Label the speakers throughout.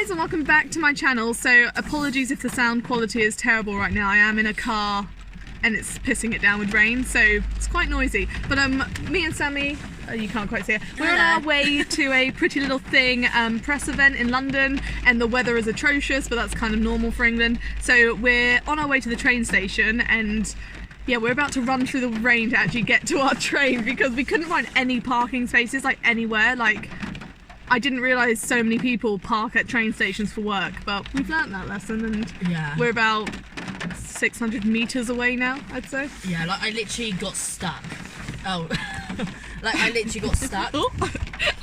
Speaker 1: guys, and welcome back to my channel. So apologies if the sound quality is terrible right now. I am in a car and it's pissing it down with rain, so it's quite noisy. But me and Sammy, you can't quite see it, we're on our way to a Pretty Little Thing press event in London, and the weather is atrocious, but that's kind of normal for England. So we're on our way to the train station, and yeah, we're about to run through the rain to actually get to our train because we couldn't find any parking spaces, like anywhere. Like, I didn't realise so many people park at train stations for work, but we've learnt that lesson, and yeah, we're about 600 metres away now, I'd say.
Speaker 2: Yeah, like I literally got stuck. Oh, like I literally got stuck.
Speaker 1: Oh my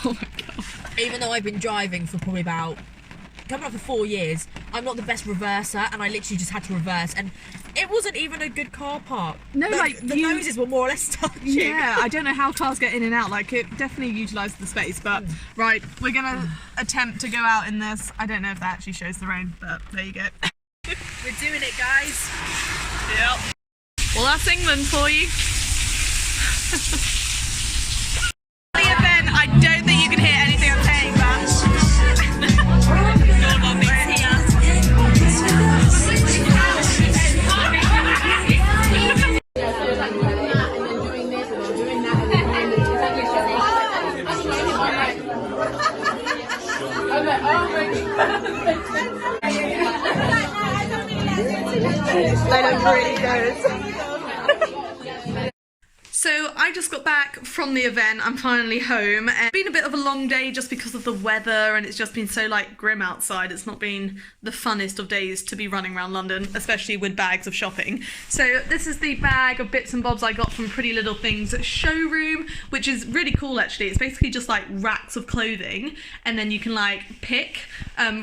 Speaker 1: god.
Speaker 2: Even though I've been driving for probably about, coming up for 4 years, I'm not the best reverser, and I literally just had to reverse, and it wasn't even a good car park.
Speaker 1: No, like
Speaker 2: the noses were more or less touching.
Speaker 1: Yeah, I don't know how cars get in and out. Like, it definitely utilised the space, but right, we're gonna attempt to go out in this. I don't know if that actually shows the rain, but there you go.
Speaker 2: We're doing it, guys.
Speaker 1: Yep. Well, that's England for you. The event, I don't think you can hear anything I'm saying, but I don't really know. So I just got back from the event. I'm finally home. It's been a bit of a long day just because of the weather, and it's just been so like grim outside. It's not been the funnest of days to be running around London, especially with bags of shopping. So this is the bag of bits and bobs I got from Pretty Little Things showroom, which is really cool actually. It's basically just like racks of clothing, and then you can like pick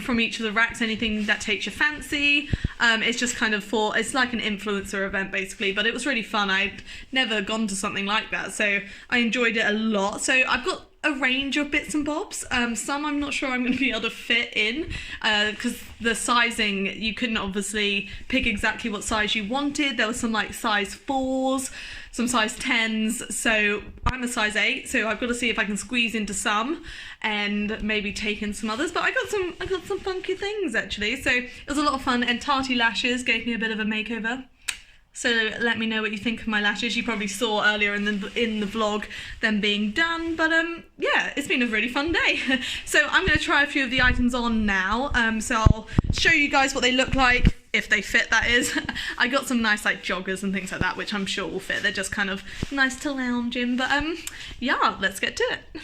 Speaker 1: from each of the racks anything that takes your fancy. It's just kind of it's like an influencer event basically, but it was really fun. I'd never gone to something like that, so I enjoyed it a lot. So I've got a range of bits and bobs. Some I'm not sure I'm going to be able to fit in because the sizing, you couldn't obviously pick exactly what size you wanted. There was some like size 4s, some size 10s, so I'm a size 8, so I've got to see if I can squeeze into some and maybe take in some others. But I got some funky things actually, so it was a lot of fun. And SamanthaWarren gave me a bit of a makeover. So let me know what you think of my lashes. You probably saw earlier in the vlog them being done, but yeah, it's been a really fun day. So I'm going to try a few of the items on now. So I'll show you guys what they look like, if they fit, that is. I got some nice like joggers and things like that, which I'm sure will fit. They're just kind of nice to lounge in, but yeah, let's get to it.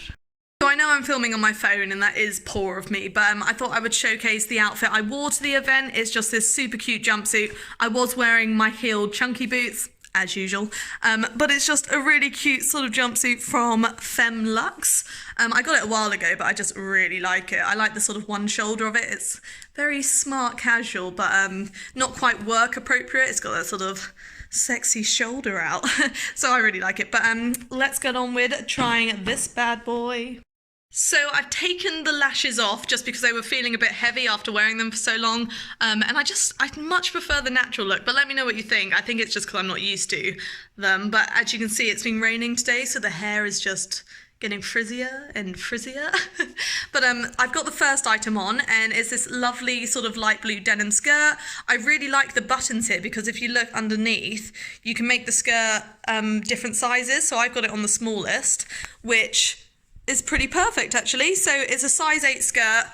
Speaker 1: So I know I'm filming on my phone and that is poor of me, but I thought I would showcase the outfit I wore to the event. It's just this super cute jumpsuit. I was wearing my heeled chunky boots, as usual, but it's just a really cute sort of jumpsuit from Femlux. I got it a while ago, but I just really like it. I like the sort of one shoulder of it. It's very smart casual, but not quite work appropriate. It's got that sort of sexy shoulder out. So I really like it, but let's get on with trying this bad boy. So I've taken the lashes off just because they were feeling a bit heavy after wearing them for so long, and I much prefer the natural look, but let me know what you think. I think it's just because I'm not used to them, but as you can see, it's been raining today, so the hair is just getting frizzier and frizzier. But I've got the first item on, and it's this lovely sort of light blue denim skirt. I really like the buttons here because if you look underneath, you can make the skirt different sizes. So I've got it on the smallest, which is pretty perfect actually. So it's a size 8 skirt,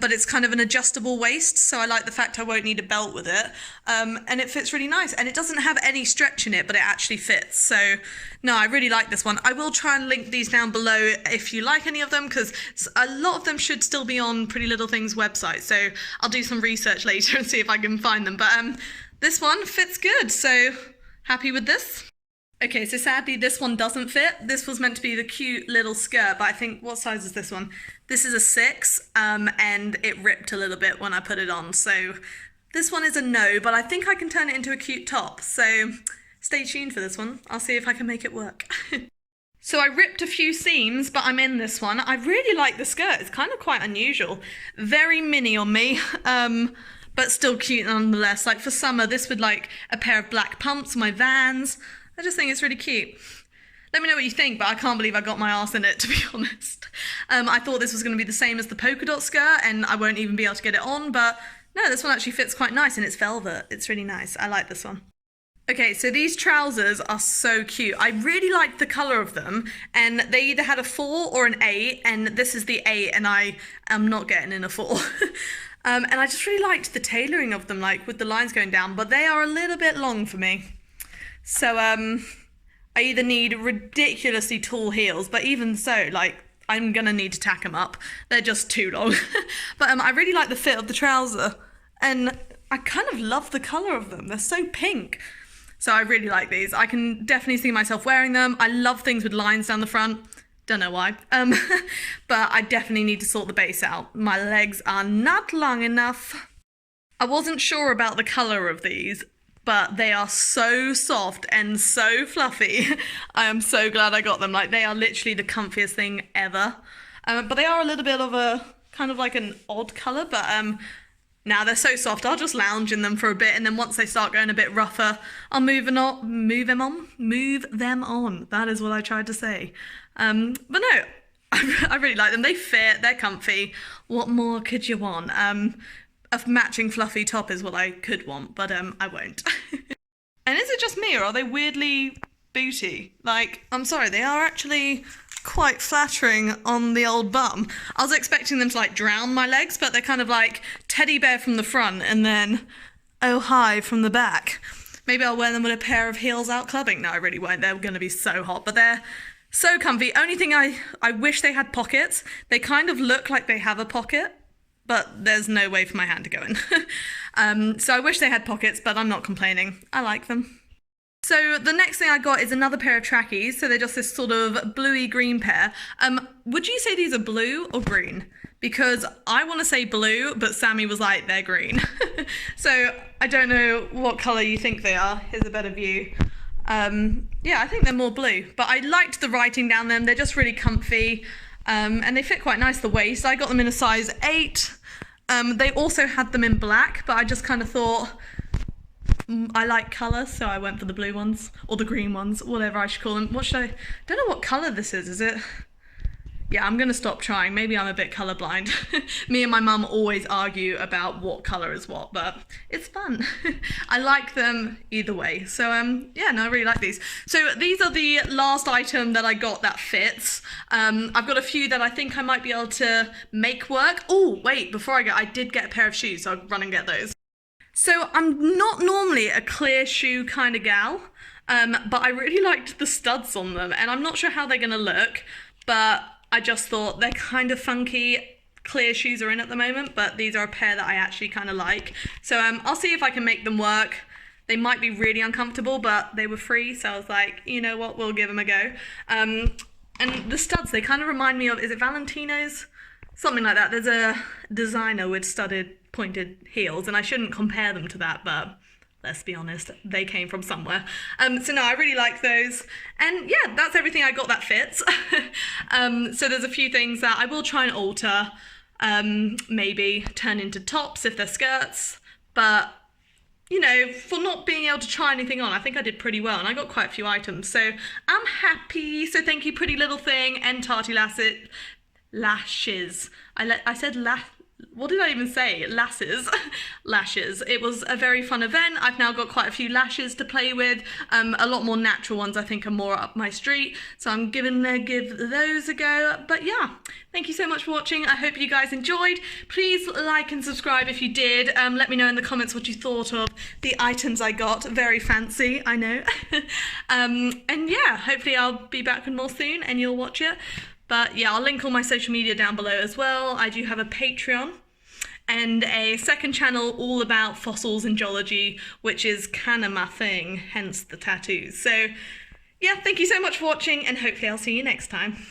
Speaker 1: but it's kind of an adjustable waist, so I like the fact I won't need a belt with it, and it fits really nice, and it doesn't have any stretch in it, but it actually fits. So no, I really like this one. I will try and link these down below if you like any of them, because a lot of them should still be on Pretty Little Things website, so I'll do some research later and see if I can find them. But this one fits good, so happy with this. Okay, so sadly this one doesn't fit. This was meant to be the cute little skirt, but I think, what size is this one? This is a 6, and it ripped a little bit when I put it on. So this one is a no, but I think I can turn it into a cute top. So stay tuned for this one. I'll see if I can make it work. So I ripped a few seams, but I'm in this one. I really like the skirt. It's kind of quite unusual. Very mini on me. But still cute nonetheless. Like for summer, this would like a pair of black pumps, my Vans. I just think it's really cute. Let me know what you think, but I can't believe I got my arse in it, to be honest. I thought this was going to be the same as the polka dot skirt, and I won't even be able to get it on, but no, this one actually fits quite nice, and it's velvet. It's really nice. I like this one. Okay, so these trousers are so cute. I really liked the colour of them, and they either had a 4 or an 8, and this is the 8, and I am not getting in a 4. And I just really liked the tailoring of them, like with the lines going down, but they are a little bit long for me. So I either need ridiculously tall heels, but even so, like, I'm gonna need to tack them up. They're just too long. But I really like the fit of the trouser, and I kind of love the colour of them. They're so pink. So I really like these. I can definitely see myself wearing them. I love things with lines down the front. Don't know why. But I definitely need to sort the base out. My legs are not long enough. I wasn't sure about the colour of these, but they are so soft and so fluffy. I am so glad I got them. Like, they are literally the comfiest thing ever. But they are a little bit of a, kind of like an odd colour, but now they're so soft, I'll just lounge in them for a bit, and then once they start going a bit rougher, I'll move them on. That is what I tried to say. But no, I really like them. They fit, they're comfy. What more could you want? A matching fluffy top is what I could want, but I won't. And is it just me, or are they weirdly booty? Like, I'm sorry, they are actually quite flattering on the old bum. I was expecting them to like drown my legs, but they're kind of like teddy bear from the front and then oh hi from the back. Maybe I'll wear them with a pair of heels out clubbing. No, I really won't. They're going to be so hot, but they're so comfy. Only thing I wish they had pockets. They kind of look like they have a pocket, but there's no way for my hand to go in. So I wish they had pockets, but I'm not complaining. I like them. So the next thing I got is another pair of trackies. So they're just this sort of bluey green pair. Would you say these are blue or green? Because I want to say blue, but Sammy was like, they're green. So I don't know what colour you think they are. Here's a better view. Yeah, I think they're more blue, but I liked the writing down them. They're just really comfy, and they fit quite nice the waist. I got them in a size 8. They also had them in black, but I just kind of thought, I like colour, so I went for the blue ones, or the green ones, whatever I should call them. What should I, don't know what colour this is it? Yeah, I'm gonna stop trying, maybe I'm a bit colourblind. Me and my mum always argue about what colour is what, but it's fun. I like them either way, so yeah, no, I really like these. So these are the last item that I got that fits. I've got a few that I think I might be able to make work. Oh, wait, before I go, I did get a pair of shoes, so I'll run and get those. So I'm not normally a clear shoe kind of gal, but I really liked the studs on them, and I'm not sure how they're gonna look, but I just thought they're kind of funky. Clear shoes are in at the moment, but these are a pair that I actually kind of like. So I'll see if I can make them work. They might be really uncomfortable, but they were free, so I was like, you know what, we'll give them a go. And the studs, they kind of remind me of, is it Valentino's? Something like that. There's a designer with studded pointed heels, and I shouldn't compare them to that, but let's be honest, they came from somewhere. So no, I really like those. And yeah, that's everything I got that fits. So there's a few things that I will try and alter, maybe turn into tops if they're skirts, but you know, for not being able to try anything on, I think I did pretty well, and I got quite a few items, so I'm happy. So thank you, Pretty Little Thing and TattiLashes. I said what did I even say? Lashes. It was a very fun event. I've now got quite a few lashes to play with. A lot more natural ones I think are more up my street, so I'm give those a go. But yeah, thank you so much for watching. I hope you guys enjoyed. Please like and subscribe if you did. Let me know in the comments what you thought of the items I got. Very fancy, I know. And yeah, hopefully I'll be back with more soon and you'll watch it. But yeah, I'll link all my social media down below as well. I do have a Patreon and a second channel all about fossils and geology, which is kind of my thing, hence the tattoos. So yeah, thank you so much for watching, and hopefully I'll see you next time.